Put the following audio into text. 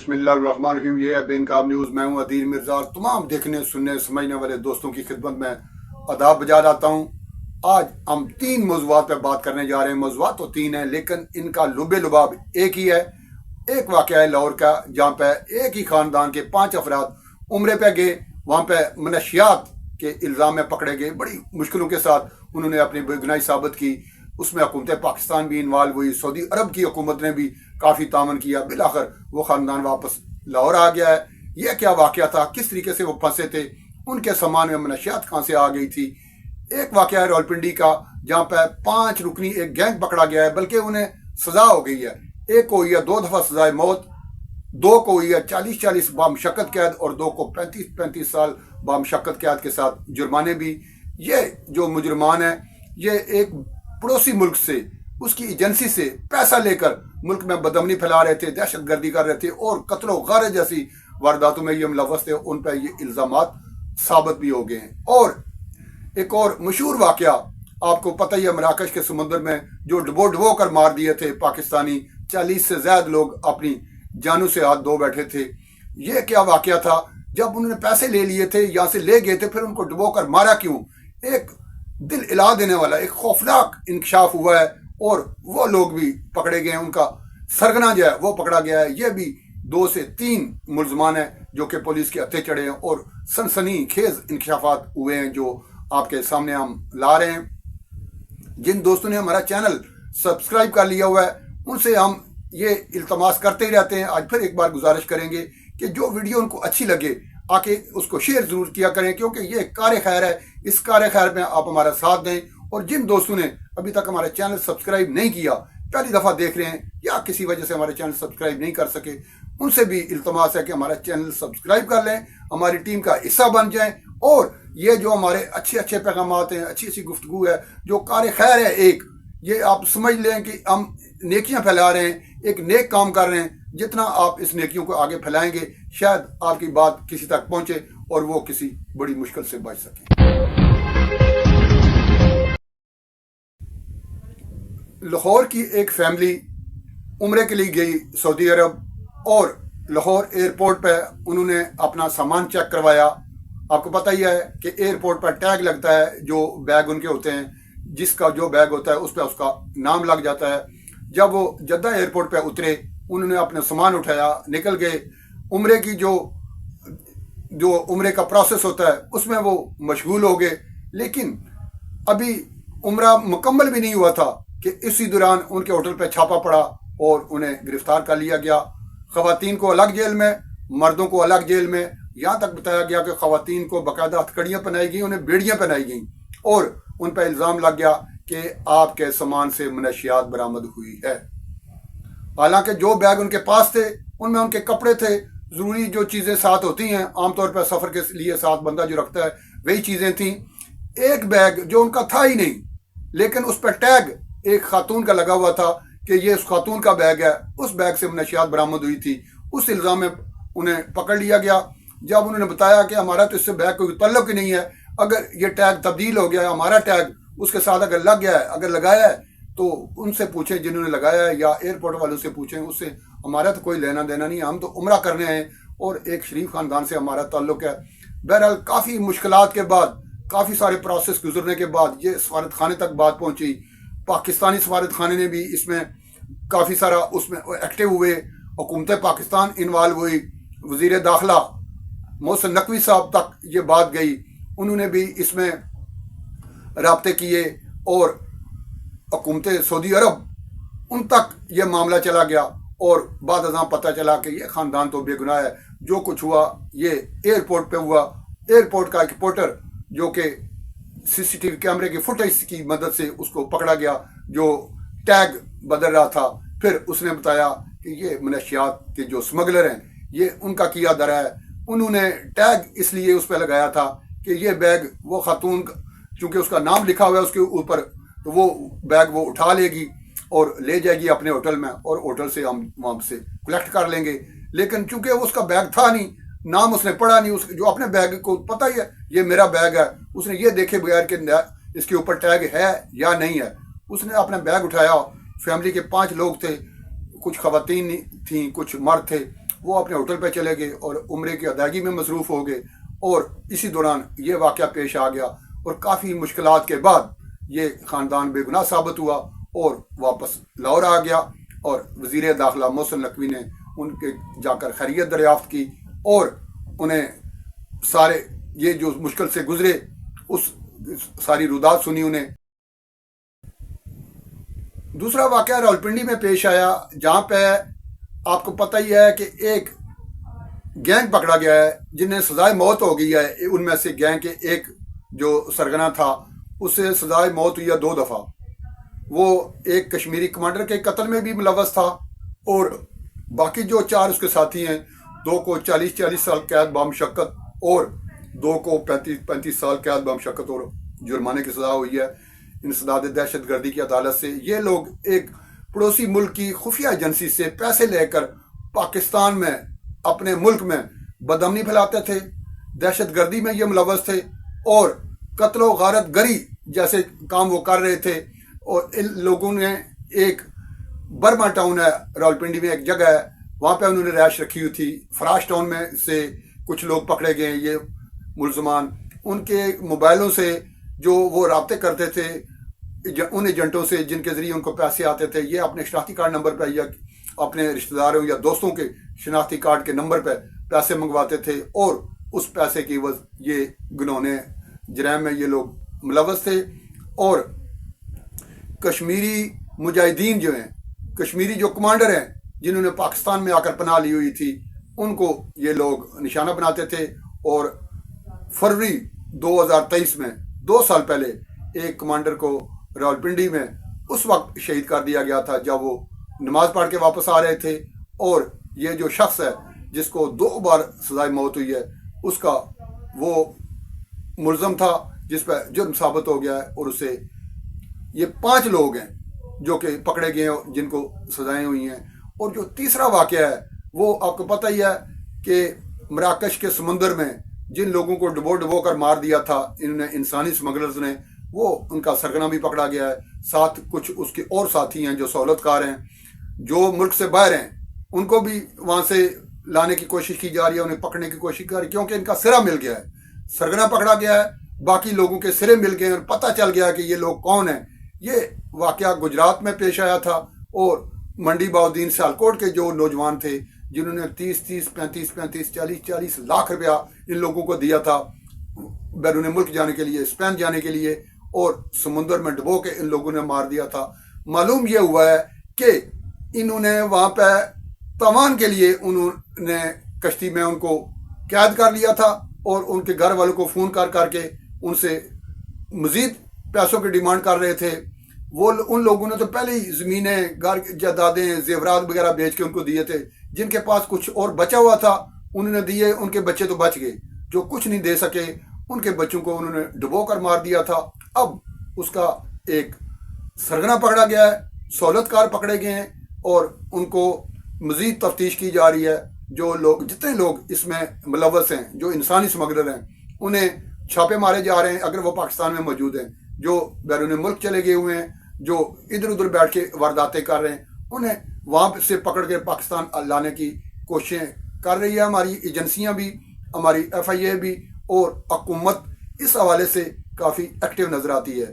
बिस्मिल्लाहिर्रहमानिर्रहीम। ये है बेनकाब न्यूज़। मैं हूँ अदील मिर्ज़ा और तमाम देखने सुनने समझने वाले दोस्तों की खिदमत में आदाब बजा लाता हूँ। आज हम 3 मौज़ूआत पर बात करने जा रहे हैं। मौज़ूआत तो 3 हैं लेकिन इनका लुबे लुबाब एक ही है। एक वाक़या है लाहौर का, जहाँ पे एक ही ख़ानदान के 5 अफराद उम्रे पे गए, वहाँ पे मनशियात के इल्ज़ाम में पकड़े गए। बड़ी मुश्किलों के साथ उन्होंने अपनी बेगुनाही साबित की। उसमें हुकूमत पाकिस्तान भी इन्वॉल्व हुई, सऊदी अरब की हुकूमत ने भी काफ़ी तामन किया। बिलाखिर वो ख़ानदान वापस लाहौर आ गया है। यह क्या वाक़या था, किस तरीके से वो फंसे थे, उनके सामान में मनशियात कहाँ से आ गई थी। एक वाक़या है रावलपिंडी का, जहाँ पर 5 रुकनी एक गैंग पकड़ा गया है, बल्कि उन्हें सज़ा हो गई है। एक को हुई है 2 दफ़ा सज़ाए मौत, 2 को हुई है 40-40 बामशक्कत कैद और 2 को 35-35 साल बामशक्कत कैद के साथ जुर्माने भी। ये जो मुजरमान है, ये एक पड़ोसी मुल्क से, उसकी एजेंसी से पैसा लेकर मुल्क में बदअमनी फैला रहे थे, दहशत गर्दी कर रहे थे और कत्ल गारे जैसी वारदातों में ये मुलव्वस थे। उन पर ये इल्ज़ामात साबित भी हो गए हैं। और एक और मशहूर वाक़या आपको पता ही है, मराकश के समुंदर में जो डुबो कर मार दिए थे पाकिस्तानी, 40 से ज़्यादा लोग अपनी जानों से हाथ धो बैठे थे। ये क्या वाक़या था, जब उन्होंने पैसे ले लिए थे, यहाँ से ले गए थे, फिर उनको डुबो कर मारा क्यों। एक दिल हिला देने वाला एक खौफनाक इंकशाफ हुआ है और वो लोग भी पकड़े गए हैं। उनका सरगना जो है वो पकड़ा गया है। ये भी 2 से 3 मुलजमान हैं जो कि पुलिस के हत्थे चढ़े हैं और सनसनी खेज इंकशाफात हुए हैं जो आपके सामने हम ला रहे हैं। जिन दोस्तों ने हमारा चैनल सब्सक्राइब कर लिया हुआ है, उनसे हम ये इल्तमास करते ही रहते हैं। आज फिर एक बार गुजारिश करेंगे कि जो वीडियो उनको अच्छी लगे आके उसको शेयर ज़रूर किया करें, क्योंकि ये कार खैर है। इस कार खैर में आप हमारा साथ दें। और जिन दोस्तों ने अभी तक हमारा चैनल सब्सक्राइब नहीं किया, पहली दफ़ा देख रहे हैं या किसी वजह से हमारे चैनल सब्सक्राइब नहीं कर सके, उनसे भी इल्तमास है कि हमारा चैनल सब्सक्राइब कर लें, हमारी टीम का हिस्सा बन जाएं। और ये जो हमारे अच्छे अच्छे पैगामात हैं, अच्छी अच्छी गुफ्तगू है, जो कार खैर है, एक ये आप समझ लें कि हम नेकियां फैला रहे हैं, एक नेक काम कर रहे हैं। जितना आप इस नेकियों को आगे फैलाएंगे, शायद आपकी बात किसी तक पहुंचे और वो किसी बड़ी मुश्किल से बच सके। लाहौर की एक फैमिली उम्रे के लिए गई सऊदी अरब और लाहौर एयरपोर्ट पे उन्होंने अपना सामान चेक करवाया। आपको पता ही है कि एयरपोर्ट पर टैग लगता है, जो बैग उनके होते हैं, जिसका जो बैग होता है उस पर उसका नाम लग जाता है। जब वो जद्दा एयरपोर्ट पे उतरे, उन्होंने अपना सामान उठाया, निकल गए। उम्रे की जो उम्रे का प्रोसेस होता है उसमें वो मशगूल हो गए। लेकिन अभी उम्रा मुकम्मल भी नहीं हुआ था कि इसी दौरान उनके होटल पे छापा पड़ा और उन्हें गिरफ्तार कर लिया गया। ख़वातीन को अलग जेल में, मर्दों को अलग जेल में। यहाँ तक बताया गया कि ख़वातीन को बाकायदा हथकड़ियाँ पहनाई गई, उन्हें बेड़ियाँ पहनाई गई और उन पर इल्ज़ाम लग गया कि आपके सामान से मनशियात बरामद हुई है। हालांकि जो बैग उनके पास थे उनमें उनके कपड़े थे, ज़रूरी जो चीज़ें साथ होती हैं आमतौर पर सफ़र के लिए साथ बंदा जो रखता है, वही चीज़ें थीं। एक बैग जो उनका था ही नहीं, लेकिन उस पर टैग एक खातून का लगा हुआ था कि ये उस खातून का बैग है। उस बैग से मनशियात बरामद हुई थी। उस इल्ज़ाम में उन्हें पकड़ लिया गया। जब उन्होंने बताया कि हमारा तो इससे बैग कोई तल्लुक़ ही नहीं है, अगर ये टैग तब्दील हो गया, हमारा टैग उसके साथ अगर लग गया है, अगर लगाया है, तो उनसे पूछें जिन्होंने लगाया है, या एयरपोर्ट वालों से पूछें। उससे हमारा तो कोई लेना देना नहीं है, हम तो उम्रा करने आए और एक शरीफ ख़ानदान से हमारा ताल्लुक़ है। बहरहाल काफ़ी मुश्किलात के बाद, काफ़ी सारे प्रोसेस गुजरने के बाद ये सफारत खाने तक बात पहुँची। पाकिस्तानी सफारत खाने ने भी इसमें काफ़ी सारा उसमें एक्टिव हुए। हुकूमत पाकिस्तान इन्वॉल्व हुई। वज़ीर दाखिला मोहसिन नकवी साहब तक ये बात गई, उन्होंने भी इसमें राब्ते किए और हुकूमत सऊदी अरब उन तक ये मामला चला गया। और बाद अज़ां पता चला कि ये ख़ानदान तो बेगुनाह है। जो कुछ हुआ ये एयरपोर्ट पे हुआ। एयरपोर्ट का एक रिपोर्टर जो कि CCTV कैमरे की फुटेज की मदद से उसको पकड़ा गया, जो टैग बदल रहा था। फिर उसने बताया कि ये मनशियात के जो स्मगलर हैं, ये उनका किया दरा है। उन्होंने टैग इसलिए उस पर लगाया था कि ये बैग वो खातून, चूँकि उसका नाम लिखा हुआ है उसके ऊपर, तो वो बैग वो उठा लेगी और ले जाएगी अपने होटल में और होटल से हम वहाँ से कलेक्ट कर लेंगे। लेकिन चूँकि उसका बैग था नहीं, नाम उसने पढ़ा नहीं, उस जो अपने बैग को पता ही है ये मेरा बैग है, उसने ये देखे बगैर कि इसके ऊपर टैग है या नहीं है, उसने अपना बैग उठाया। फैमिली के 5 लोग थे, कुछ ख़वातीन थीं, कुछ मर्द थे। وہ اپنے ہوٹل پہ چلے گئے اور عمرے کی ادائیگی میں مصروف ہو گئے، اور اسی دوران یہ واقعہ پیش آ گیا، اور کافی مشکلات کے بعد یہ خاندان بے گناہ ثابت ہوا اور واپس لاہور آ گیا، اور وزیر داخلہ محسن نقوی نے ان کے جا کر خیریت دریافت کی اور انہیں سارے یہ جو مشکل سے گزرے اس ساری رودات سنی انہیں۔ دوسرا واقعہ راولپنڈی میں پیش آیا، جہاں پہ آپ کو پتہ ہی ہے کہ ایک گینگ پکڑا گیا ہے جنہیں سزائے موت ہو گئی ہے۔ ان میں سے گینگ کے ایک جو سرگنا تھا اسے سزائے موت ہوئی ہے 2 دفعہ۔ وہ ایک کشمیری کمانڈر کے قتل میں بھی ملوث تھا، اور باقی جو 4 اس کے ساتھی ہیں، 2 کو 40 سال قید بامشقت اور 2 کو 35 سال قید بامشقت اور جرمانے کی سزا ہوئی ہے انسداد دہشت گردی کی عدالت سے۔ یہ لوگ ایک پڑوسی ملک کی خفیہ ایجنسی سے پیسے لے کر پاکستان میں اپنے ملک میں بدامنی پھیلاتے تھے، دہشت گردی میں یہ ملوث تھے، اور قتل و غارت گری جیسے کام وہ کر رہے تھے۔ اور ان لوگوں نے ایک برما ٹاؤن ہے راولپنڈی میں، ایک جگہ ہے وہاں پہ انہوں نے رہائش رکھی ہوئی تھی۔ فراش ٹاؤن میں سے کچھ لوگ پکڑے گئے، یہ ملزمان ان کے موبائلوں سے جو وہ رابطے کرتے تھے ان ایجنٹوں سے جن کے ذریعے ان کو پیسے آتے تھے، یہ اپنے شناختی کارڈ نمبر پہ یا اپنے رشتہ داروں یا دوستوں کے شناختی کارڈ کے نمبر پہ پیسے منگواتے تھے، اور اس پیسے کی عوض یہ گنونے جرائم میں یہ لوگ ملوث تھے۔ اور کشمیری مجاہدین جو ہیں، کشمیری جو کمانڈر ہیں جنہوں نے پاکستان میں آ کر پناہ لی ہوئی تھی، ان کو یہ لوگ نشانہ بناتے تھے۔ اور فروری 2023 میں 2 سال پہلے ایک کمانڈر کو راولپنڈی میں اس وقت شہید کر دیا گیا تھا جب وہ نماز پڑھ کے واپس آ رہے تھے، اور یہ جو شخص ہے جس کو 2 بار سزائے موت ہوئی ہے اس کا وہ ملزم تھا جس پہ جرم ثابت ہو گیا ہے، اور اسے یہ 5 لوگ ہیں جو کہ پکڑے گئے ہیں جن کو سزائیں ہوئی ہیں۔ اور جو تیسرا واقعہ ہے وہ آپ کو پتہ ہی ہے کہ مراکش کے سمندر میں جن لوگوں کو ڈبو کر مار دیا تھا انہوں نے انسانی سمگلرز نے، وہ ان کا سرگنا بھی پکڑا گیا ہے، ساتھ کچھ اس کے اور ساتھی ہیں جو سہولت کار ہیں جو ملک سے باہر ہیں، ان کو بھی وہاں سے لانے کی کوشش کی جا رہی ہے، انہیں پکڑنے کی کوشش کی جا رہی ہے، کیونکہ ان کا سرا مل گیا ہے، سرگنا پکڑا گیا ہے، باقی لوگوں کے سرے مل گئے اور پتہ چل گیا کہ یہ لوگ کون ہیں۔ یہ واقعہ گجرات میں پیش آیا تھا، اور منڈی باؤدین سیالکوٹ کے جو نوجوان تھے جنہوں نے 30 35 40 لاکھ روپیہ ان لوگوں کو دیا تھا بیرون ملک جانے کے لیے، اسپین جانے کے لیے، اور سمندر میں ڈبو کے ان لوگوں نے مار دیا تھا۔ معلوم یہ ہوا ہے کہ انہوں نے وہاں پہ تاوان کے لیے انہوں نے کشتی میں ان کو قید کر لیا تھا، اور ان کے گھر والوں کو فون کر کے ان سے مزید پیسوں کی ڈیمانڈ کر رہے تھے۔ وہ ان لوگوں نے تو پہلے ہی زمینیں، گھر جائیدادیں، زیورات وغیرہ بیچ کے ان کو دیے تھے۔ جن کے پاس کچھ اور بچا ہوا تھا انہوں نے دیے، ان کے بچے تو بچ گئے، جو کچھ نہیں دے سکے ان کے بچوں کو انہوں نے ڈبو کر مار دیا تھا۔ اب اس کا ایک سرگنا پکڑا گیا ہے، سہولت کار پکڑے گئے ہیں، اور ان کو مزید تفتیش کی جا رہی ہے۔ جو لوگ، جتنے لوگ اس میں ملوث ہیں، جو انسانی سمگلر ہیں، انہیں چھاپے مارے جا رہے ہیں اگر وہ پاکستان میں موجود ہیں۔ جو بیرون ملک چلے گئے ہوئے ہیں، جو ادھر ادھر بیٹھ کے وارداتیں کر رہے ہیں، انہیں وہاں سے پکڑ کے پاکستان لانے کی کوششیں کر رہی ہے ہماری ایجنسیاں بھی، ہماری FIA بھی، اور حکومت اس حوالے سے کافی ایکٹیو نظر آتی ہے۔